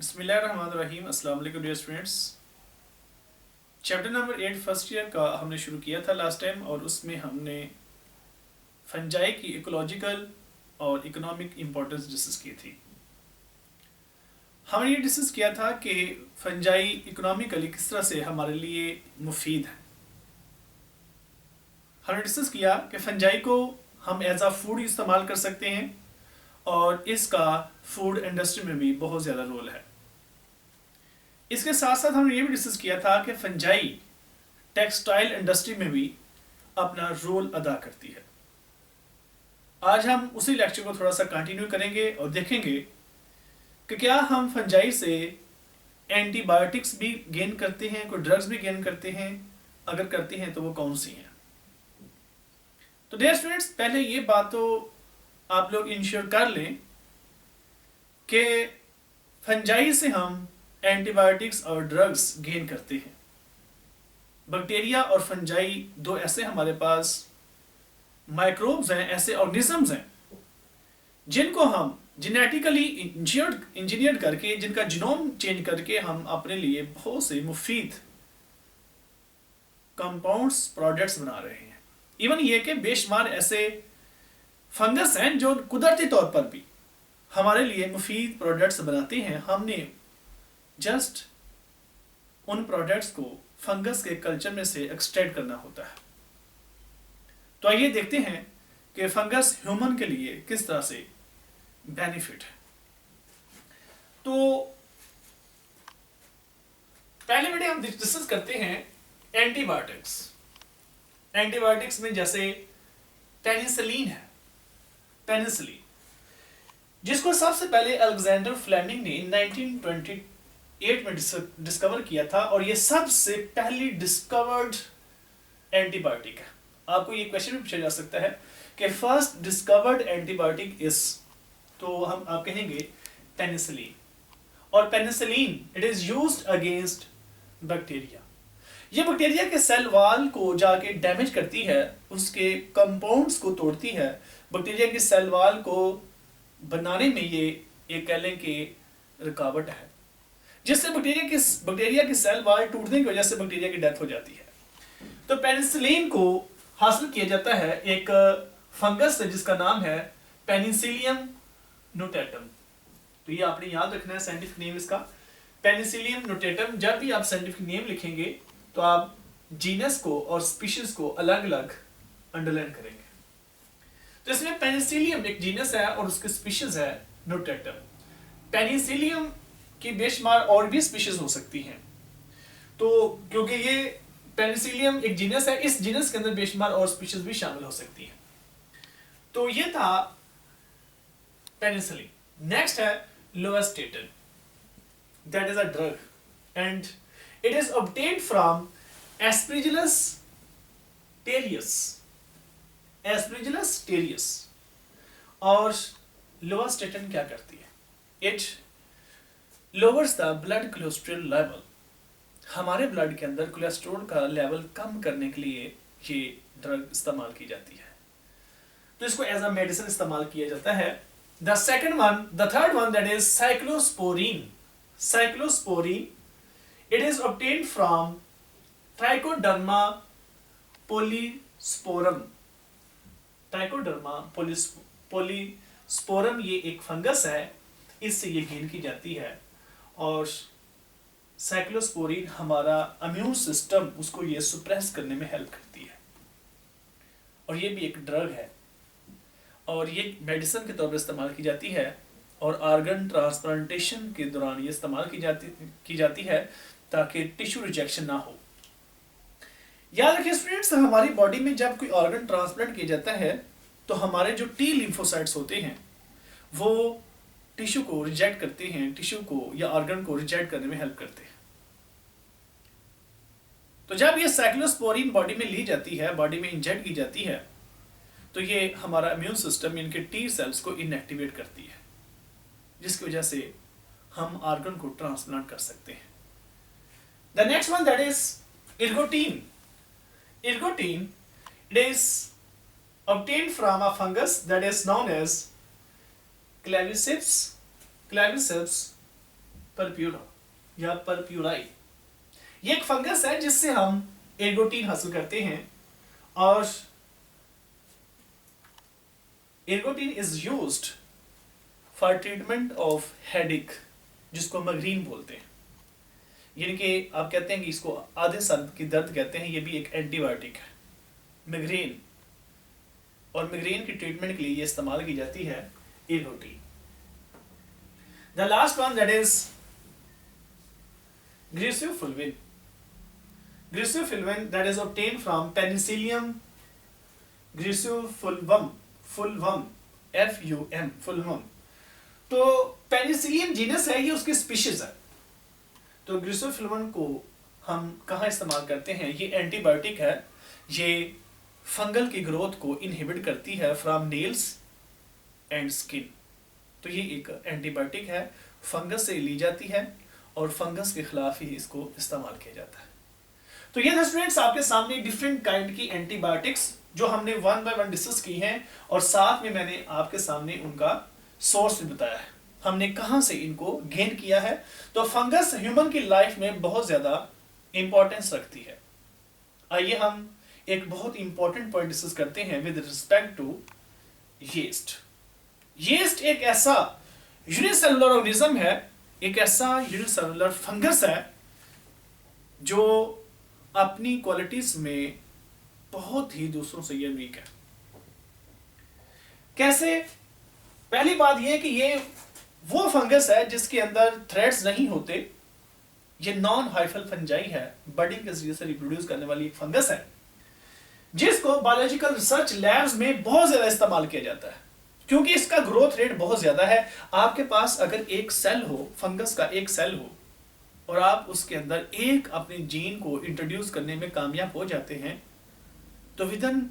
बिस्मिल्लाहिर्रहमानिर्रहीम। अस्सलाम वालेकुम dear students. Chapter number 8 first year का हमने शुरू किया था लास्ट टाइम, और उसमें हमने फंजाई की इकोलॉजिकल और इकोनॉमिक इम्पोर्टेंस डिस्कस की थी। हमने ये डिस्कस किया था कि फंजाई इकोनॉमिकली किस तरह से हमारे लिए मुफीद है। हमने डिस्कस किया कि फंजाई को हम एज आ फूड इस्तेमाल कर सकते हैं, और इसका फूड इंडस्ट्री में भी बहुत ज़्यादा रोल है। इसके साथ साथ हमने ये भी डिस्कस किया था कि फंजाई टेक्सटाइल इंडस्ट्री में भी अपना रोल अदा करती है। आज हम उसी लेक्चर को थोड़ा सा कंटिन्यू करेंगे और देखेंगे कि क्या हम फंजाई से एंटीबायोटिक्स भी गेन करते हैं, कोई ड्रग्स भी गेन करते हैं, अगर करते हैं तो वो कौन सी हैं। तो डियर स्टूडेंट्स, पहले ये बात तो आप लोग इंश्योर कर लें कि फंजाई से हम एंटीबायोटिक्स और ड्रग्स गेन करते हैं। बैक्टीरिया और फंजाई दो ऐसे हमारे पास माइक्रोब्स हैं, ऐसे ऑर्गेनिजम्स हैं जिनको हम जेनेटिकली इंजीनियर करके, जिनका जीनोम चेंज करके हम अपने लिए बहुत से मुफीद कंपाउंड्स प्रोडक्ट्स बना रहे हैं। इवन ये कि बेशुमार ऐसे फंगस हैं जो कुदरती तौर पर भी हमारे लिए मुफीद प्रोडक्ट्स बनाते हैं। हमने जस्ट उन प्रोडक्ट्स को फंगस के कल्चर में से एक्सट्रैक्ट करना होता है। तो आइए देखते हैं कि फंगस ह्यूमन के लिए किस तरह से बेनिफिट है। तो पहले वीडियो हम डिस्कस करते हैं एंटीबायोटिक्स। एंटीबायोटिक्स में जैसे पेनिसिलिन है, पेनिसिलिन, जिसको सबसे पहले अलेक्जेंडर फ्लेमिंग ने 1928 में डिस्कवर किया था, और ये सबसे पहली डिस्कवर्ड एंटीबायोटिक है। आपको ये क्वेश्चन भी पूछा जा सकता है कि फर्स्ट डिस्कवर्ड एंटीबायोटिक इज, तो आप कहेंगे पेनिसिलिन। और penicillin it is used against bacteria. ये बैक्टीरिया के सेल वॉल को जाके डैमेज करती है, उसके कंपाउंड्स को तोड़ती है। बैक्टीरिया के सेल वॉल को बनाने में ये कह लें कि रुकावट है, जिससे बैक्टीरिया की सेल वॉल टूटने की वजह से बैक्टीरिया की डेथ हो जाती है। तो पेनिसिलिन को हासिल किया जाता है एक फंगस से जिसका नाम है पेनिसिलियम नोटेटम। तो ये आपने याद रखना है साइंटिफिक नेम इसका, पेनिसिलियम नोटेटम। जब भी आप साइंटिफिक नेम लिखेंगे तो आप जीनस को और स्पीशीज को अलग अलग अंडरलाइन करेंगे। तो इसमें पेनिसिलियम एक जीनस है और उसकी स्पीशीज है नोटेटम। पेनिसिलियम की बेशुमार और भी स्पीशीज हो सकती हैं, तो क्योंकि ये पेनिसिलियम एक जीनस है, इस जीनस के अंदर बेशुमार और स्पीशीज भी शामिल हो सकती हैं। तो ये था पेनिसिलिन। नेक्स्ट है lovastatin, that is a drug and it is obtained from aspergillus terreus. Aspergillus terreus. और लोवेस्टेटिन क्या करती है? It lowers the blood cholesterol level. हमारे ब्लड के अंदर कोलेस्ट्रॉल का लेवल कम करने के लिए ये ड्रग इस्तेमाल की जाती है, तो इसको एज अ मेडिसिन इस्तेमाल किया जाता है। The third one that is cyclosporin. Cyclosporin it is obtained from Trichoderma polysporum. Trichoderma polysporum ये एक फंगस है, इससे ये गेन की जाती है। और साइक्लोस्पोरिन हमारा इम्यून सिस्टम उसको ये सुप्रेस करने में हेल्प करती है, और ये भी एक ड्रग है, और ये मेडिसिन के तौर पर इस्तेमाल की जाती है। और ऑर्गन ट्रांसप्लांटेशन के दौरान ये इस्तेमाल की जाती है ताकि टिश्यू रिजेक्शन ना हो। याद रखिए स्टूडेंट्स, हमारी बॉडी में जब कोई ऑर्गन ट्रांसप्लांट किया जाता है तो हमारे जो टी लिम्फोसाइट्स होते हैं वो टिश्यू को रिजेक्ट करते हैं, टिश्यू को या ऑर्गन को रिजेक्ट करने में हेल्प करते हैं। तो जब ये साइक्लोस्पोरिन बॉडी में ली जाती है, बॉडी में इंजेक्ट की जाती है, तो ये हमारा इम्यून सिस्टम इनके टी सेल्स को इनएक्टिवेट करती है, जिसकी वजह से हम ऑर्गन को ट्रांसप्लांट कर सकते हैं। The next one that is ergotine. Ergotine it is obtained from a fungus that is known as claviceps purpurea या परप्यूराई। ये एक फंगस है जिससे हम एर्गोटीन हासिल करते हैं, और ergotine is used for treatment of headache, जिसको मगरीन बोलते हैं। यानी कि आप कहते हैं कि इसको आधे सर की दर्द कहते हैं, ये भी एक एंटीबायोटिक है मिग्रेन, और मिग्रेन की ट्रीटमेंट के लिए ये इस्तेमाल की जाती है ergotine. The last one that is griseofulvin. Griseofulvin that is obtained from penicillium griseofulvum, fulvum FUM, fulvum. तो पेनिसिलियम जीनस है, ये उसकी स्पीशीज है। तो ग्रीसियोफुल्विन को हम कहाँ इस्तेमाल करते हैं? ये एंटीबायोटिक है, ये फंगल की ग्रोथ को इनहिबिट करती है फ्रॉम नेल्स एंड स्किन। तो ये एक एंटीबायोटिक है, फंगस से ली जाती है और फंगस के खिलाफ ही इसको इस्तेमाल किया जाता है। तो ये स्टूडेंट्स आपके सामने डिफरेंट काइंड की एंटीबायोटिक्स जो हमने वन बाय वन डिस्कस की हैं, और साथ में मैंने आपके सामने उनका सोर्स भी बताया है, हमने कहाँ से इनको गेन किया है। तो फंगस ह्यूमन की लाइफ में बहुत ज़्यादा इंपॉर्टेंस रखती है। आइए हम एक बहुत इंपॉर्टेंट पॉइंट डिस्कस करते हैं with respect to yeast. Yeast एक ऐसा यूनिसेलुलर ऑर्गेनिज्म है, एक ऐसा यूनिसेलुलर फंगस है जो अपनी क्वालिटीज में बहुत ही दूसरों से यूनिक है। कैसे? पहली बात यह कि ये वो फंगस है जिसके अंदर थ्रेड्स नहीं होते, ये नॉन हाइफल फंजाई है, बडिंग के जरिए से रिप्रोड्यूस करने वाली एक फंगस है, जिसको बायोलॉजिकल रिसर्च लैब्स में बहुत ज्यादा इस्तेमाल किया जाता है, क्योंकि इसका ग्रोथ रेट बहुत ज्यादा है। आपके पास अगर एक सेल हो, फंगस का एक सेल हो, और आप उसके अंदर एक अपने जीन को इंट्रोड्यूस करने में कामयाब हो जाते हैं, तो within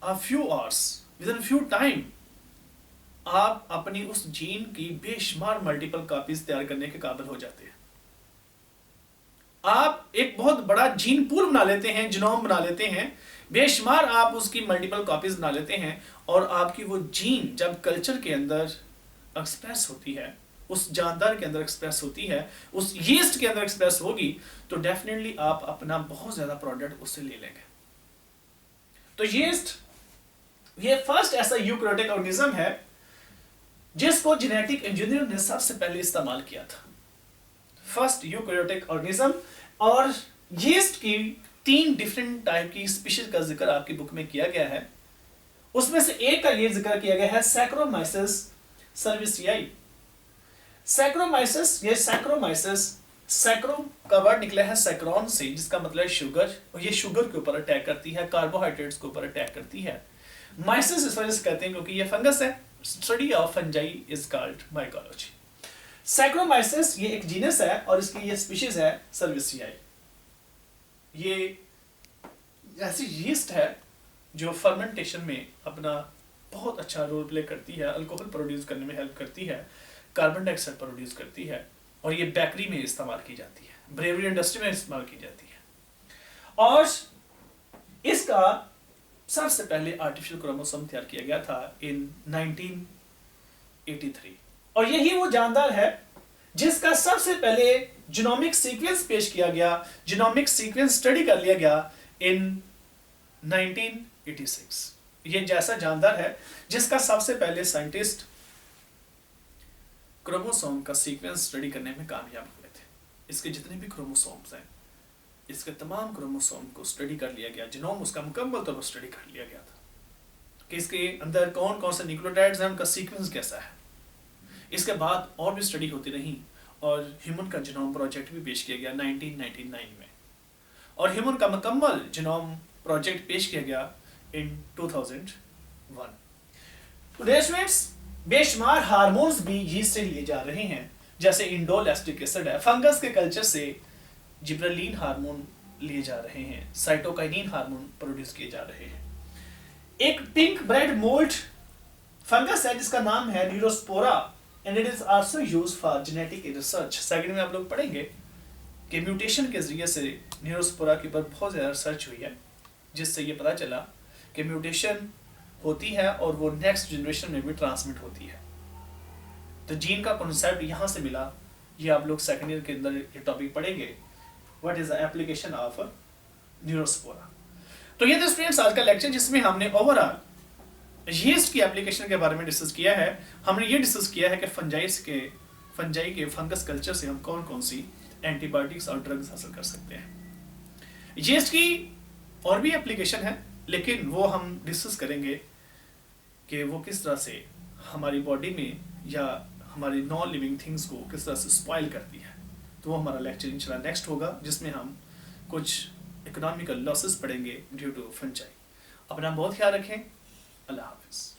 a few hours, within few time, आप अपनी उस जीन की बेशुमार मल्टीपल कॉपीज तैयार करने के काबिल हो जाते हैं। आप एक बहुत बड़ा जीन पूल बना लेते हैं, जीनोम बना लेते हैं, बेशुमार आप उसकी मल्टीपल कॉपीज बना लेते हैं, और आपकी वो जीन जब कल्चर के अंदर एक्सप्रेस होती है, उस जानदार के अंदर एक्सप्रेस होती है, उस यीस्ट के अंदर एक्सप्रेस होगी, तो डेफिनेटली आप अपना बहुत ज्यादा प्रोडक्ट उससे ले लेंगे। तो यीस्ट ये फर्स्ट ऐसा यूकैरियोटिक ऑर्गेनिज्म है जिसको जेनेटिक इंजीनियर ने सबसे पहले इस्तेमाल किया था, फर्स्ट यूकैरियोटिक ऑर्गेनिज्म। और यीस्ट की 3 डिफरेंट टाइप की स्पीशीज का जिक्र आपकी बुक में किया गया है। उसमें से एक का ये जिक्र किया गया है सैक्रोमाइसिस सर्विसियाई। सैक्रोमाइसिस, ये सैक्रोमाइसिस, सैक्रो का वर्ड निकला है सैक्रोन से, जिसका मतलब है शुगर, और ये शुगर के ऊपर अटैक करती है, कार्बोहाइड्रेट्स के ऊपर अटैक करती है। माइसिस इस वजह से कहते हैं क्योंकि ये फंगस है। Study of fungi is called mycology. Saccharomyces ये एक जीनस है और इसकी ये स्पीशीज है सर्विसियाई। ये ऐसी यीस्ट है जो फर्मेंटेशन में अपना बहुत अच्छा रोल प्ले करती है, अल्कोहल प्रोड्यूस करने में हेल्प करती है, कार्बन डाइऑक्साइड प्रोड्यूस करती है, और ये बेकरी में इस्तेमाल की जाती है, ब्रेवरी इंडस्ट्री में इस्तेमाल की जाती है। और इसका सबसे पहले आर्टिफिशियल क्रोमोसोम तैयार किया गया था इन 1983, और यही वो जानदार है जिसका सबसे पहले जीनोमिक सीक्वेंस पेश किया गया, जीनोमिक सीक्वेंस स्टडी कर लिया गया इन 1986। ये जैसा जानदार है जिसका सबसे पहले साइंटिस्ट क्रोमोसोम का सीक्वेंस स्टडी करने में कामयाब हुए थे। इसके जितने भी क्रोमोसोम्स हैं, इसके तमाम क्रोमोसोम को स्टडी कर लिया गया, जीनोम उसका मुकम्मल तौर पर स्टडी कर लिया गया था कि इसके अंदर कौन कौन से न्यूक्लियोटाइड्स हैं, उनका सीक्वेंस कैसा है। इसके बाद और भी स्टडी होती रही और ह्यूमन का जीनोम प्रोजेक्ट भी पेश किया गया 1999 में, और ह्यूमन का मुकम्मल जीनोम प्रोजेक्ट पेश किया गया इन 2001। तो स्टूडेंट्स, बेशुमार हार्मोन्स भी यीस्ट से लिए जा रहे हैं, जैसे इंडोल एसिटिक एसिड है, फंगस के कल्चर से जिब्रेलिन हार्मोन लिए जा रहे हैं, साइटोकाइनिन हार्मोन प्रोड्यूस किए जा रहे हैं। एक पिंक ब्रेड मोल्ड फंगस है जिसका नाम है Neurospora, and it is also used for genetic research. Second में आप लोग पढ़ेंगे कि म्यूटेशन के जरिए से न्यूरोस्पोरा के ऊपर बहुत ज़्यादा रिसर्च हुई है, जिससे ये पता चला कि म्यूटेशन होती है और वो नेक्स्ट जनरेशन में भी ट्रांसमिट होती है। तो जीन का कॉन्सेप्ट यहाँ से मिला ये आप लोग सेकेंड ईयर के अंदर ये टॉपिक पढ़ेंगे, what is the application of Neurospora. तो ये थे स्टूडेंट्स आज का लेक्चर, जिसमें हमने ओवरऑल यीस्ट की एप्लीकेशन के बारे में डिस्कस किया है। हमने ये डिस्कस किया है कि फंजाई के फंगस कल्चर से हम कौन कौन सी एंटीबायोटिक्स और ड्रग्स हासिल कर सकते हैं। यीस्ट की और भी एप्लीकेशन है, लेकिन वो हम डिस्कस करेंगे कि वो किस तरह से हमारी बॉडी में या हमारी नॉन लिविंग थिंग्स को किस तरह से स्पॉइल करती है। तो वो हमारा लेक्चर इंशाल्लाह नेक्स्ट होगा, जिसमें हम कुछ इकोनॉमिकल लॉसेस पढ़ेंगे ड्यू टू फंजाई। अपना बहुत ख्याल रखें। अल्लाह हाफिज़।